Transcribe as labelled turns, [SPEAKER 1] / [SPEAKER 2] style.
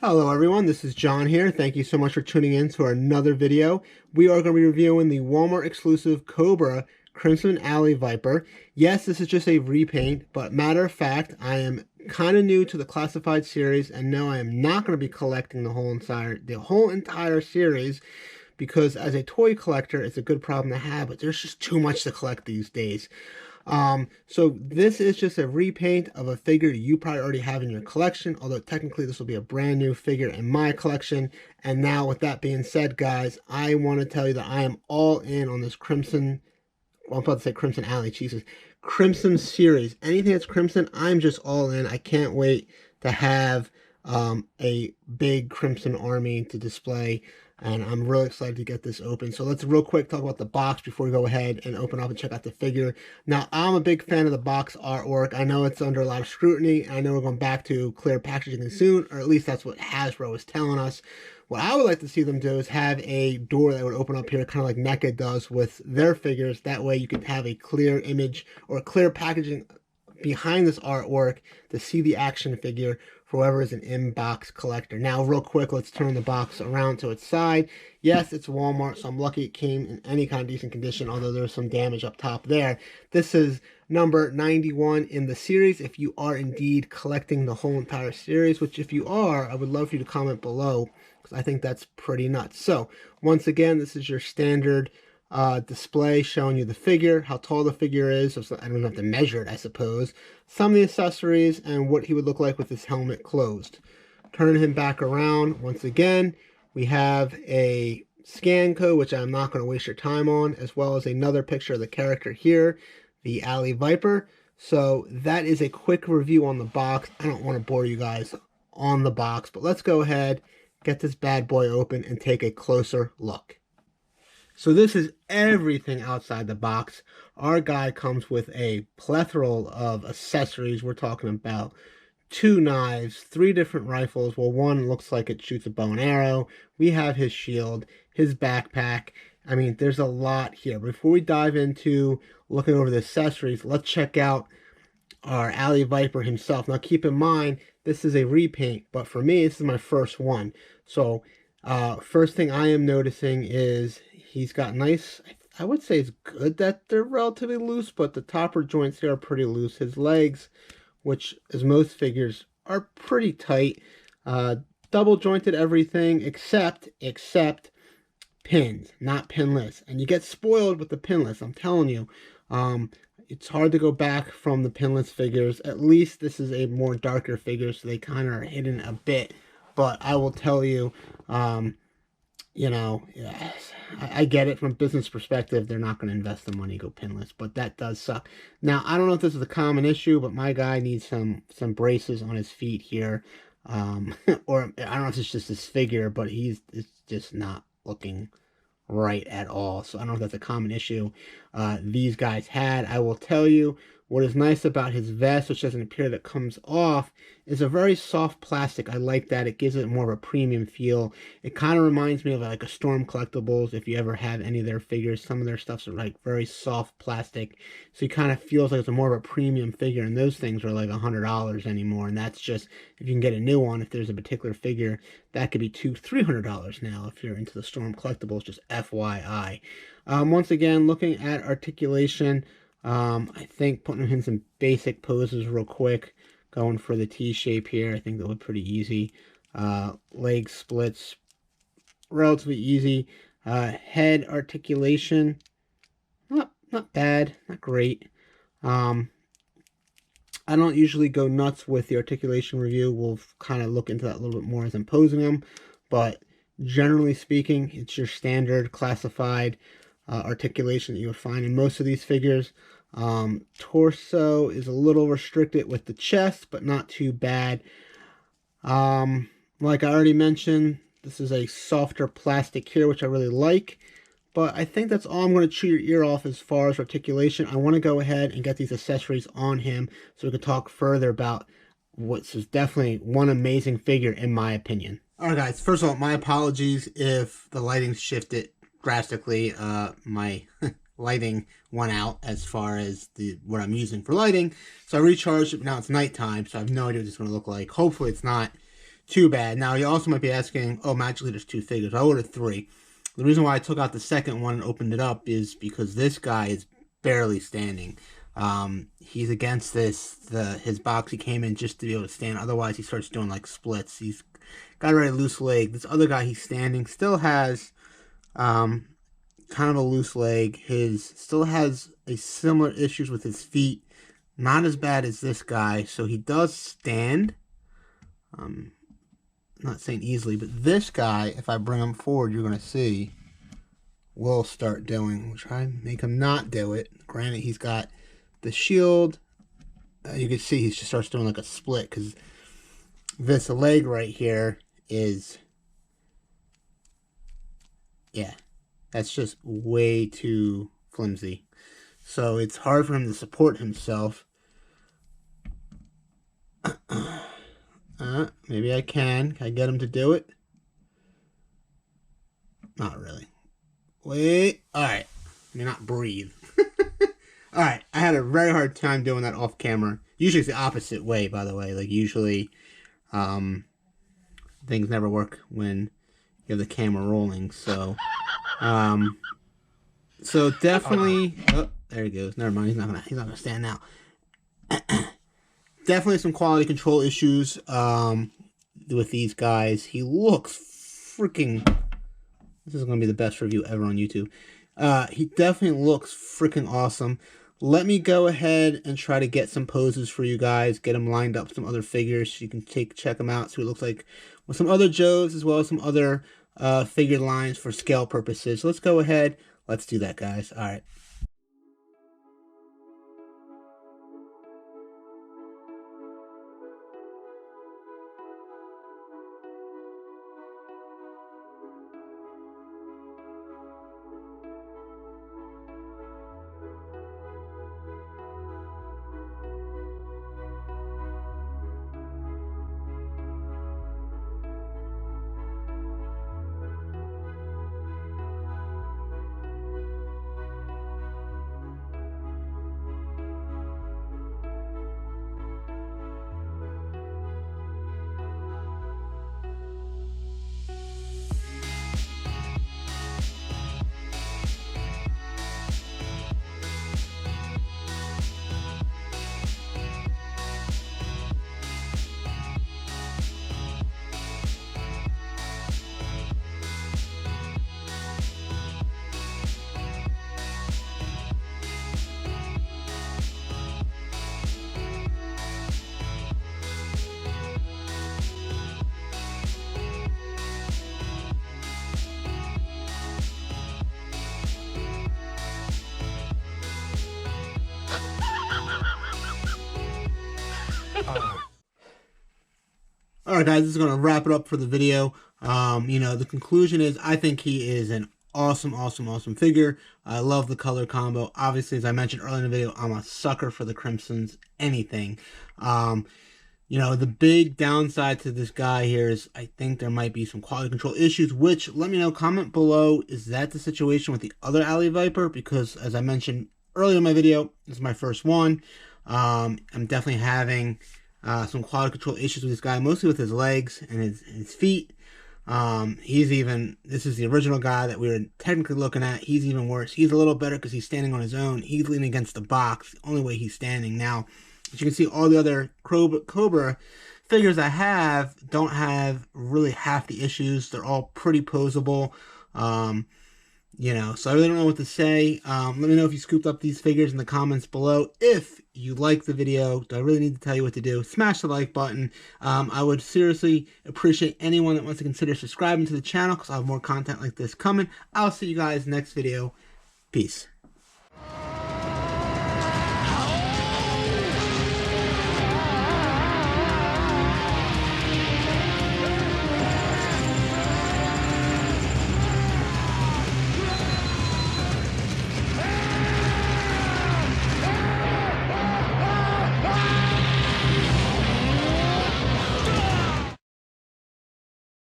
[SPEAKER 1] Hello everyone, this is John here. Thank you so much for tuning in to another video. We are going to be reviewing the Walmart exclusive Cobra Crimson Alley Viper. Yes, this is just a repaint, but matter of fact, I am kind of new to the classified series, and no, I am not going to be collecting the whole entire series, because as a toy collector, it's a good problem to have, but there's just too much to collect these days. So this is just a repaint of a figure you probably already have in your collection, although technically this will be a brand new figure in my collection. And now with that being said, guys, I want to tell you that I am all in on this Crimson, well, I'm about to say Crimson Alley, Jesus, Crimson series. Anything that's Crimson, I'm just all in. I can't wait to have a big Crimson army to display, and I'm really excited to get this open. So let's real quick talk about the box before we go ahead and open up and check out the figure. Now, I'm a big fan of the box artwork. I know it's under a lot of scrutiny. I know we're going back to clear packaging soon, or at least that's what Hasbro is telling us. What I would like to see them do is have a door that would open up here, kind of like NECA does with their figures. That way you could have a clear image or clear packaging behind this artwork to see the action figure for whoever is an in-box collector. Now, real quick, let's turn the box around to its side. Yes, it's Walmart, so I'm lucky it came in any kind of decent condition, although there's some damage up top there. This is number 91 in the series, if you are indeed collecting the whole entire series, which if you are, I would love for you to comment below, because I think that's pretty nuts. So, once again, this is your standard display showing you the figure, how tall the figure is, so I don't have to measure it, I suppose, some of the accessories, and what he would look like with his helmet closed. Turning him back around, once again, we have a scan code, which I'm not going to waste your time on, as well as another picture of the character here, the Alley Viper. So that is a quick review on the box. I don't want to bore you guys on the box, but let's go ahead, get this bad boy open, and take a closer look. So this is everything outside the box. Our guy comes with a plethora of accessories. We're talking about 2 knives, 3 different rifles. Well, one looks like it shoots a bow and arrow. We have his shield, his backpack. I mean, there's a lot here. Before we dive into looking over the accessories, let's check out our Alley Viper himself. Now, keep in mind, this is a repaint, but for me, this is my first one. So, first thing I am noticing is he's got nice, I would say it's good that they're relatively loose, but the topper joints here are pretty loose. His legs, which as most figures, are pretty tight. Double jointed everything except pins, not pinless. And you get spoiled with the pinless, I'm telling you. It's hard to go back from the pinless figures. At least this is a more darker figure, so they kind of are hidden a bit. But I will tell you, you know, yes, I get it from a business perspective. They're not going to invest the money to go pinless, but that does suck. Now, I don't know if this is a common issue, but my guy needs some braces on his feet here. Or I don't know if it's just his figure, but it's just not looking right at all. So I don't know if that's a common issue these guys had. I will tell you, what is nice about his vest, which doesn't appear that comes off, is a very soft plastic. I like that. It gives it more of a premium feel. It kind of reminds me of like a Storm Collectibles. If you ever have any of their figures, some of their stuff's like very soft plastic. So it kind of feels like it's a more of a premium figure, and those things are like $100 anymore. And that's just, if you can get a new one, if there's a particular figure, that could be $200-$300 now if you're into the Storm Collectibles, just FYI. Once again, looking at articulation, I think putting him in some basic poses real quick, going for the T shape here, I think that would be pretty easy. Leg splits, relatively easy. Head articulation, not bad, not great. I don't usually go nuts with the articulation review. We'll kind of look into that a little bit more as I'm posing them, but generally speaking, it's your standard classified articulation that you would find in most of these figures. Torso is a little restricted with the chest, but not too bad. Like I already mentioned, this is a softer plastic here, which I really like. But I think that's all I'm going to chew your ear off as far as articulation. I want to go ahead and get these accessories on him so we can talk further about what's definitely one amazing figure in my opinion. Alright guys, first of all, my apologies if the lighting shifted drastically. My lighting went out as far as what I'm using for lighting, so I recharged it, but now it's nighttime, so I have no idea what it's going to look like. Hopefully it's not too bad. Now, you also might be asking, oh, magically there's 2 figures. I ordered 3. The reason why I took out the second one and opened it up is because this guy is barely standing. He's against his box he came in just to be able to stand. Otherwise, he starts doing like splits. He's got a very loose leg. This other guy, he's standing, still has kind of a loose leg. Still has a similar issues with his feet. Not as bad as this guy. So he does stand. Not saying easily, but this guy, if I bring him forward, you're going to see, will start doing. We'll try and make him not do it. Granted, he's got the shield. You can see he just starts doing like a split because this leg right here is, yeah, that's just way too flimsy. So it's hard for him to support himself. Maybe I can. Can I get him to do it? Not really. Wait. Alright. Let me not breathe. Alright. I had a very hard time doing that off camera. Usually it's the opposite way, by the way. Like, usually, things never work when you have the camera rolling. So, so definitely... Oh, there he goes. Never mind. He's not gonna stand now. Definitely some quality control issues with these guys. He looks freaking... This is going to be the best review ever on YouTube. He definitely looks freaking awesome. Let me go ahead and try to get some poses for you guys. Get them lined up with some other figures so you can check them out. See what it looks like with some other Joes as well as some other figure lines for scale purposes. So let's go ahead. Let's do that, guys. All right. Alright guys, this is going to wrap it up for the video. The conclusion is I think he is an awesome figure. I love the color combo. Obviously, as I mentioned earlier in the video, I'm a sucker for the Crimsons, anything. The big downside to this guy here is I think there might be some quality control issues, which, let me know, comment below, is that the situation with the other Alley Viper? Because as I mentioned earlier in my video, this is my first one. I'm definitely having some quality control issues with this guy, mostly with his legs and his feet. This is the original guy that we were technically looking at. He's even worse. He's a little better because he's standing on his own. He's leaning against the box, the only way he's standing. Now, as you can see, all the other Cobra figures I have don't have really half the issues. They're all pretty posable. So I really don't know what to say. Let me know if you scooped up these figures in the comments below. If you like the video, do I really need to tell you what to do? Smash the like button. I would seriously appreciate anyone that wants to consider subscribing to the channel because I have more content like this coming. I'll see you guys next video. Peace.